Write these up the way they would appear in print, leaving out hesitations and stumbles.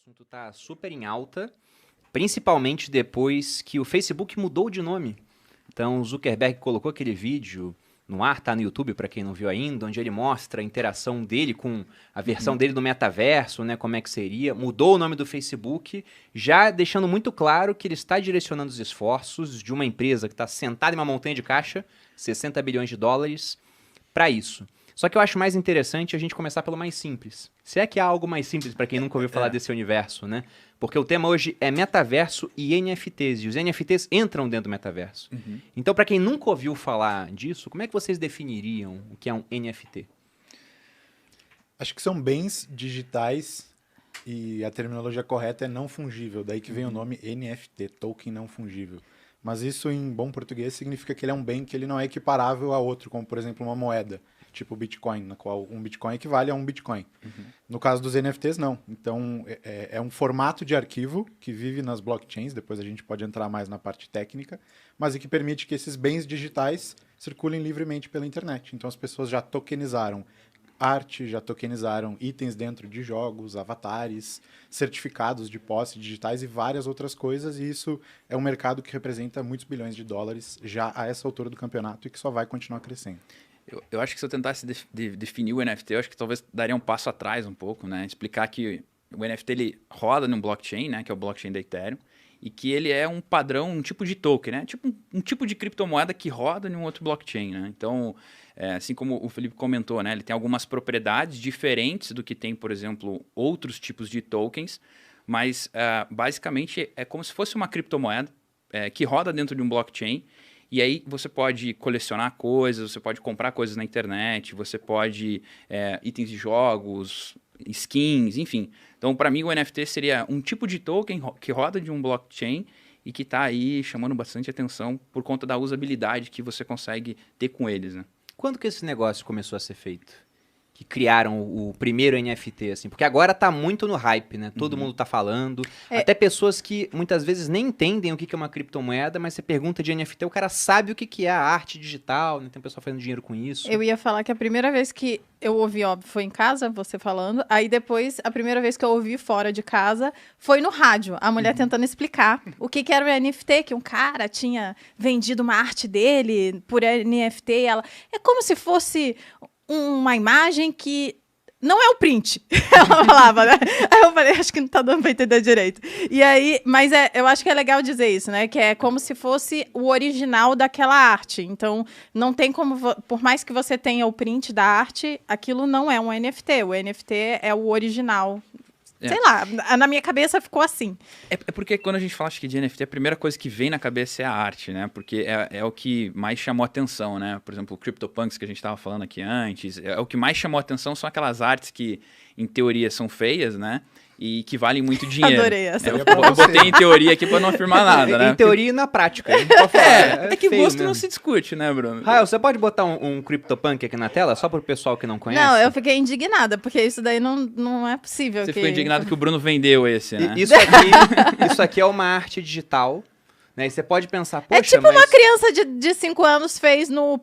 assunto está super em alta, principalmente depois que o Facebook mudou de nome. Então, o Zuckerberg colocou aquele vídeo no ar, tá no YouTube, para quem não viu ainda, onde ele mostra a interação dele com a versão dele do metaverso, né, como é que seria. Mudou o nome do Facebook, já deixando muito claro que ele está direcionando os esforços de uma empresa que está sentada em uma montanha de caixa, 60 bilhões de dólares, para isso. Só que eu acho mais interessante a gente começar pelo mais simples. Se é que há algo mais simples para quem nunca ouviu falar desse universo, né? Porque o tema hoje é metaverso e NFTs. E os NFTs entram dentro do metaverso. Então, para quem nunca ouviu falar disso, como é que vocês definiriam o que é um NFT? Acho que são bens digitais e a terminologia correta é não fungível. Daí que vem o nome NFT, token não fungível. Mas isso, em bom português, significa que ele é um bem que ele não é equiparável a outro, como, por exemplo, uma moeda, tipo o Bitcoin, na qual um Bitcoin equivale a um Bitcoin. No caso dos NFTs, não. Então, é um formato de arquivo que vive nas blockchains, depois a gente pode entrar mais na parte técnica, mas e que permite que esses bens digitais circulem livremente pela internet. Então, as pessoas já tokenizaram arte, já tokenizaram itens dentro de jogos, avatares, certificados de posse digitais e várias outras coisas, e isso é um mercado que representa muitos bilhões de dólares já a essa altura do campeonato e que só vai continuar crescendo. Eu acho que se eu tentasse definir o NFT, eu acho que talvez daria um passo atrás um pouco, né? Explicar que o NFT ele roda num blockchain, né? Que é o blockchain da Ethereum, e que ele é um padrão, um tipo de token, né? Tipo um tipo de criptomoeda que roda em um outro blockchain, né? Então, assim como o Felipe comentou, né? Ele tem algumas propriedades diferentes do que tem, por exemplo, outros tipos de tokens, mas basicamente é como se fosse uma criptomoeda que roda dentro de um blockchain. E aí você pode colecionar coisas, você pode comprar coisas na internet, você pode itens de jogos, skins, enfim. Então, para mim, o NFT seria um tipo de token que roda de um blockchain e que está aí chamando bastante atenção por conta da usabilidade que você consegue ter com eles, né? Quando que esse negócio começou a ser feito? Que criaram o primeiro NFT, assim? Porque agora tá muito no hype, né? Todo mundo tá falando. Até pessoas que muitas vezes nem entendem o que é uma criptomoeda, mas você pergunta de NFT, o cara sabe o que é a arte digital, né? Tem um pessoal fazendo dinheiro com isso. Eu ia falar que a primeira vez que eu ouvi, óbvio, foi em casa, você falando. Aí depois, a primeira vez que eu ouvi fora de casa foi no rádio. A mulher tentando explicar o que era o NFT, que um cara tinha vendido uma arte dele por NFT. Ela, é como se fosse uma imagem que não é o print, ela falava, né? Aí eu falei, acho que não tá dando pra entender direito. E aí, mas eu acho que é legal dizer isso, né? Que é como se fosse o original daquela arte. Então, não tem como, por mais que você tenha o print da arte, aquilo não é um NFT. O NFT é o original. Sei lá, na minha cabeça ficou assim. É porque quando a gente fala acho que de NFT, a primeira coisa que vem na cabeça é a arte, né? Porque é o que mais chamou atenção, né? Por exemplo, o CryptoPunks que a gente estava falando aqui antes, o que mais chamou atenção são aquelas artes que, em teoria, são feias, né? E que valem muito dinheiro. Adorei essa. Eu botei em teoria aqui para não afirmar nada, né? Em teoria e na prática. A gente pode falar, É que feio gosto mesmo. não se discute, né, Bruno? Rael, você pode botar um CryptoPunk aqui na tela, só pro pessoal que não conhece? Não, eu fiquei indignada, porque isso daí não é possível. Você ficou indignado que o Bruno vendeu esse, né? Isso aqui é uma arte digital, né? E você pode pensar, poxa, É tipo uma criança de 5 anos fez no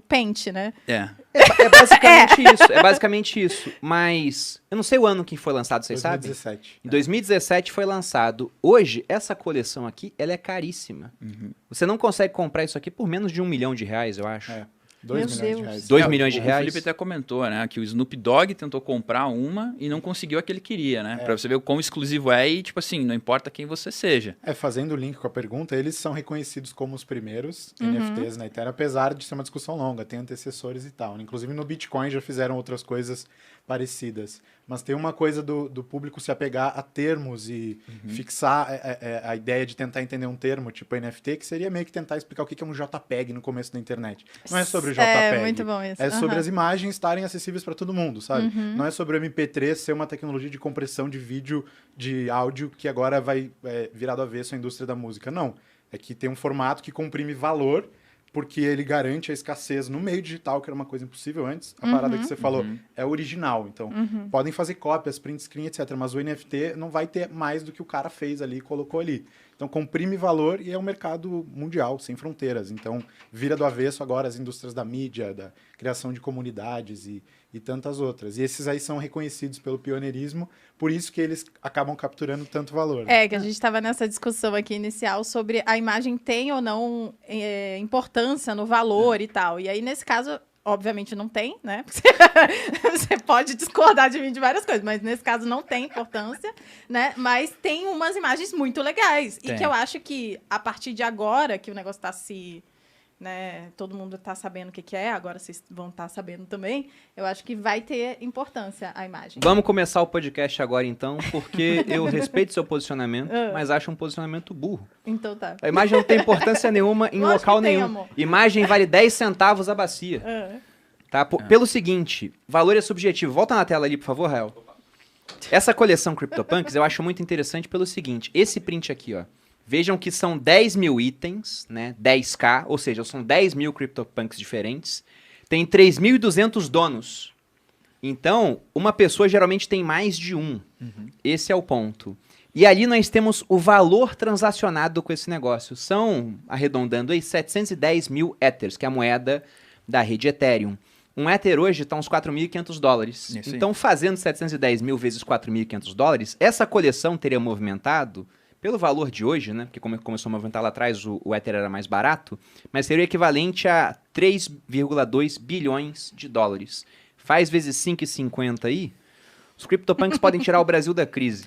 Paint, né? É basicamente isso, é basicamente isso. Mas eu não sei o ano que foi lançado, vocês sabem? 2017. Em 2017 foi lançado. Hoje, essa coleção aqui, ela é caríssima. Você não consegue comprar isso aqui por menos de R$1 milhão, eu acho. 2 Meu milhões Deus. de reais. 2 milhões de O reais. Felipe até comentou, né, que o Snoop Dogg tentou comprar uma e não conseguiu a que ele queria, né? Pra você ver o quão exclusivo é e, tipo assim, não importa quem você seja. Fazendo o link com a pergunta, eles são reconhecidos como os primeiros NFTs na Ethereum, apesar de ser uma discussão longa, tem antecessores e tal. Inclusive no Bitcoin já fizeram outras coisas parecidas. Mas tem uma coisa do público se apegar a termos e fixar a ideia de tentar entender um termo, tipo NFT, que seria meio que tentar explicar o que é um JPEG no começo da internet. Não é sobre o JPEG. É, muito bom isso. É sobre as imagens estarem acessíveis para todo mundo, sabe? Não é sobre o MP3 ser uma tecnologia de compressão de vídeo, de áudio, que agora vai virar do avesso à indústria da música. Não. É que tem um formato que comprime valor, porque ele garante a escassez no meio digital, que era uma coisa impossível antes. A parada que você falou é original. Então, podem fazer cópias, print screen, etc. Mas o NFT não vai ter mais do que o cara fez ali e colocou ali. Então, comprime valor e é um mercado mundial, sem fronteiras. Então, vira do avesso agora as indústrias da mídia, da criação de comunidades e e tantas outras. E esses aí são reconhecidos pelo pioneirismo, por isso que eles acabam capturando tanto valor. Que a gente estava nessa discussão aqui inicial sobre a imagem tem ou não importância no valor e tal. E aí, nesse caso, obviamente não tem, né? Você pode discordar de mim de várias coisas, mas nesse caso não tem importância, né? Mas tem umas imagens muito legais. Tem. E que eu acho que, a partir de agora, que o negócio está se... né, todo mundo está sabendo o que é, agora vocês vão estar sabendo também, eu acho que vai ter importância a imagem. Vamos começar o podcast agora, então, porque eu respeito seu posicionamento, mas acho um posicionamento burro. Então tá. A imagem não tem importância nenhuma em Lógico local que tem, nenhum. amor. Imagem vale 10 centavos a bacia. Tá? Pelo seguinte, valor é subjetivo. Volta na tela ali, por favor, Rael. Essa coleção CryptoPunks eu acho muito interessante pelo seguinte, esse print aqui, ó. Vejam que são 10 mil itens, né? 10k, ou seja, são 10 mil CryptoPunks diferentes. Tem 3.200 donos. Então, uma pessoa geralmente tem mais de um. Esse é o ponto. E ali nós temos o valor transacionado com esse negócio. São, arredondando aí, 710 mil Ethers, que é a moeda da rede Ethereum. Um Ether hoje está uns $4.500. Isso aí. Então, fazendo 710 mil vezes $4.500, essa coleção teria movimentado, pelo valor de hoje, né? Porque como começou a movimentar lá atrás, o Ether era mais barato, mas seria o equivalente a 3,2 bilhões de dólares. Faz vezes 5,50 aí, os CryptoPunks podem tirar o Brasil da crise.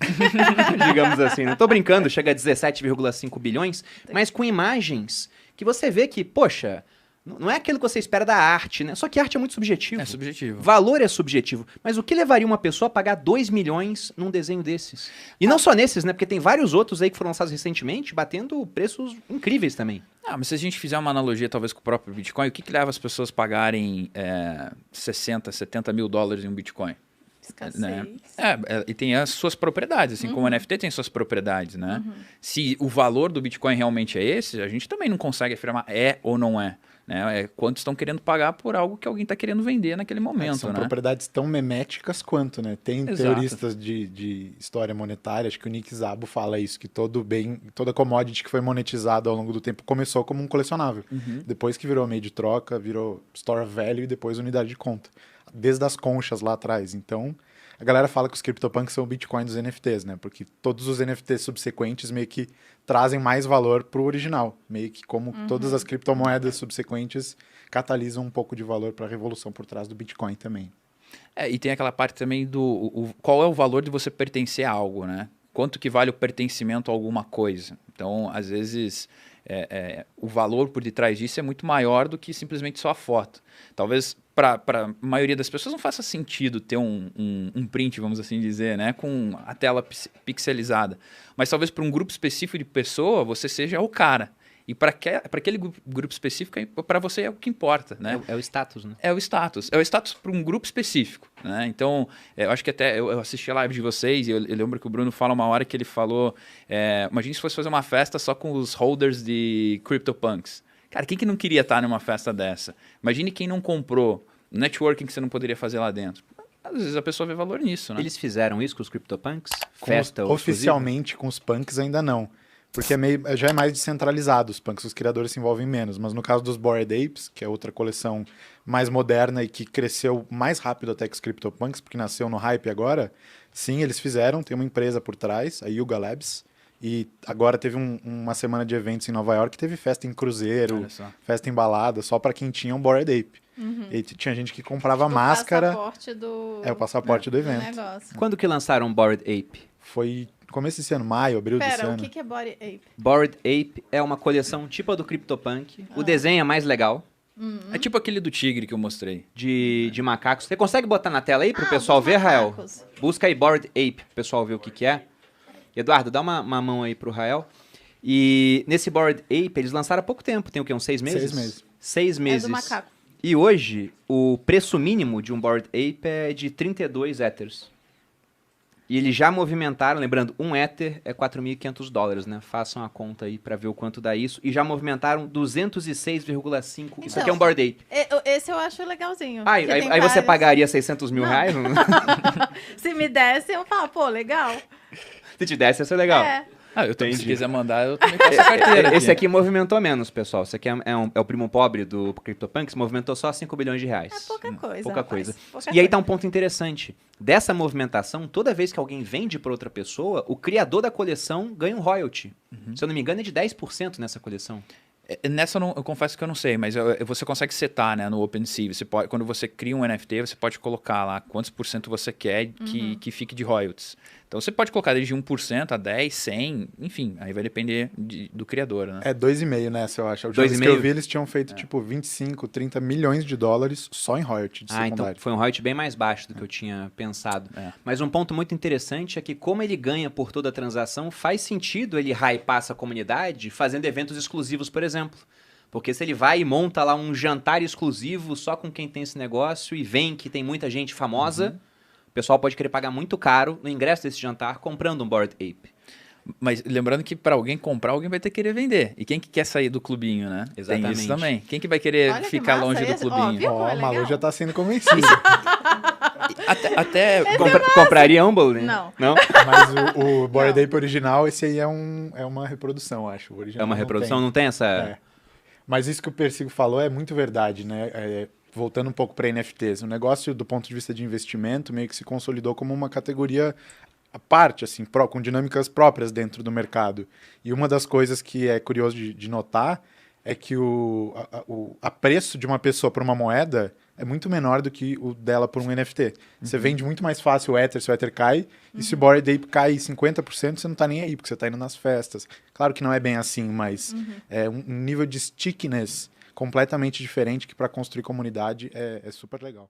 Digamos assim. Não tô brincando, chega a 17,5 bilhões, mas com imagens que você vê que, poxa, não é aquilo que você espera da arte, né? Só que arte é muito subjetivo. É subjetivo. Valor é subjetivo. Mas o que levaria uma pessoa a pagar 2 milhões num desenho desses? E não só nesses, né? Porque tem vários outros aí que foram lançados recentemente, batendo preços incríveis também. Mas se a gente fizer uma analogia talvez com o próprio Bitcoin, o que leva as pessoas a pagarem 60, 70 mil dólares em um Bitcoin? Escassez. Né? E tem as suas propriedades, assim como o NFT tem suas propriedades, né? Se o valor do Bitcoin realmente é esse, a gente também não consegue afirmar é ou não é. Né? É quanto estão querendo pagar por algo que alguém está querendo vender naquele momento. São né? propriedades tão meméticas quanto, né? Tem Exato. teoristas de história monetária, acho que o Nick Szabo fala isso, que toda commodity que foi monetizada ao longo do tempo começou como um colecionável. Depois que virou meio de troca, virou store of value e depois unidade de conta. Desde as conchas lá atrás. Então, a galera fala que os CryptoPunks são o Bitcoin dos NFTs, né? Porque todos os NFTs subsequentes meio que trazem mais valor pro original. Meio que como todas as criptomoedas subsequentes catalisam um pouco de valor para a revolução por trás do Bitcoin também. E tem aquela parte também qual é o valor de você pertencer a algo, né? Quanto que vale o pertencimento a alguma coisa? Então, às vezes, o valor por detrás disso é muito maior do que simplesmente só a foto. Talvez para a maioria das pessoas não faça sentido ter um print, vamos assim dizer, né? Com a tela pixelizada. Mas talvez para um grupo específico de pessoa, você seja o cara. E para aquele grupo específico, para você é o que importa, né? É o status, né? É o status. É o status para um grupo específico, né? Então, eu acho que até eu assisti a live de vocês e eu lembro que o Bruno fala uma hora que ele falou, imagine se fosse fazer uma festa só com os holders de CryptoPunks. Cara, quem que não queria estar numa festa dessa? Imagine quem não comprou, networking que você não poderia fazer lá dentro. Às vezes a pessoa vê valor nisso, né? Eles fizeram isso com os CryptoPunks? Oficialmente com os punks ainda não. Porque já é mais descentralizado, os punks, os criadores se envolvem menos. Mas no caso dos Bored Apes, que é outra coleção mais moderna e que cresceu mais rápido até que os CryptoPunks, porque nasceu no hype agora, sim, eles fizeram, tem uma empresa por trás, a Yuga Labs, e agora teve uma semana de eventos em Nova York, teve festa em cruzeiro, festa em balada, só para quem tinha um Bored Ape. E tinha gente que comprava máscara. O passaporte do evento. Negócio. Quando que lançaram Bored Ape? Foi começo desse ano, maio, abril desse ano. Pera, o que é Bored Ape? Bored Ape é uma coleção tipo a do CryptoPunk. O desenho é mais legal. É tipo aquele do tigre que eu mostrei. De macacos. Você consegue botar na tela aí pro pessoal ver, Rael? Busca aí Bored Ape, pro pessoal ver o que é. Eduardo, dá uma mão aí pro Rael. E nesse Bored Ape, eles lançaram há pouco tempo. Tem o quê? Uns 6 meses? 6 meses. 6 meses. É do macaco. E hoje, o preço mínimo de um Bored Ape é de 32 Ethers. E eles já movimentaram, lembrando, um Ether é $4.500, né? Façam a conta aí pra ver o quanto dá isso. E já movimentaram 206,5. Então, Isso aqui é um Bored Ape. Esse eu acho legalzinho. Aí você pagaria 600 mil reais? Se me desse, eu falo, pô, legal. Se te desse, ia ser legal. Se quiser mandar, eu também passo a carteira. Esse aqui movimentou menos, pessoal. Esse aqui é o primo pobre do CryptoPunks, movimentou só 5 bilhões de reais. É pouca coisa. Pouca rapaz, coisa. pouca E aí coisa. tá um ponto interessante. Dessa movimentação, toda vez que alguém vende para outra pessoa, o criador da coleção ganha um royalty. Se eu não me engano, é de 10% nessa coleção. Nessa eu confesso que eu não sei, mas você consegue setar, né, no OpenSea. Quando você cria um NFT, você pode colocar lá quantos por cento você quer que fique de royalties. Então você pode colocar desde 1% a 10%, 100%, enfim, aí vai depender do criador, né? É 2,5 nessa, eu acho. A última vez que 2,5? eu vi, eles tinham feito tipo 25, 30 milhões de dólares só em royalty de secundário. Então foi um royalty bem mais baixo do que eu tinha pensado. Mas um ponto muito interessante é que como ele ganha por toda a transação, faz sentido ele hypar essa comunidade fazendo eventos exclusivos, por exemplo. Porque se ele vai e monta lá um jantar exclusivo só com quem tem esse negócio e vem que tem muita gente famosa, o pessoal pode querer pagar muito caro no ingresso desse jantar comprando um Bored Ape. Mas lembrando que para alguém comprar, alguém vai ter que querer vender. E quem que quer sair do clubinho, né? Exatamente. Tem isso também. Quem que vai querer Olha que ficar massa longe do esse. Ó, clubinho? viu? Ó, é a Malu legal. já tá sendo convencida. Até Compraria Humble, né? Não. Não? Mas o Bored Ape original, esse aí é uma reprodução, acho. O original É uma não reprodução, tem. não tem essa... É. Mas isso que o Persigo falou é muito verdade, né? Voltando um pouco para NFTs, o negócio do ponto de vista de investimento meio que se consolidou como uma categoria à parte, assim, com dinâmicas próprias dentro do mercado. E uma das coisas que é curioso de notar é que o preço de uma pessoa por uma moeda é muito menor do que o dela por um NFT. Você vende muito mais fácil o Ether se o Ether cai, e se o Bored Ape cai 50%, você não tá nem aí, porque você tá indo nas festas. Claro que não é bem assim, mas é um nível de stickiness completamente diferente que para construir comunidade é super legal.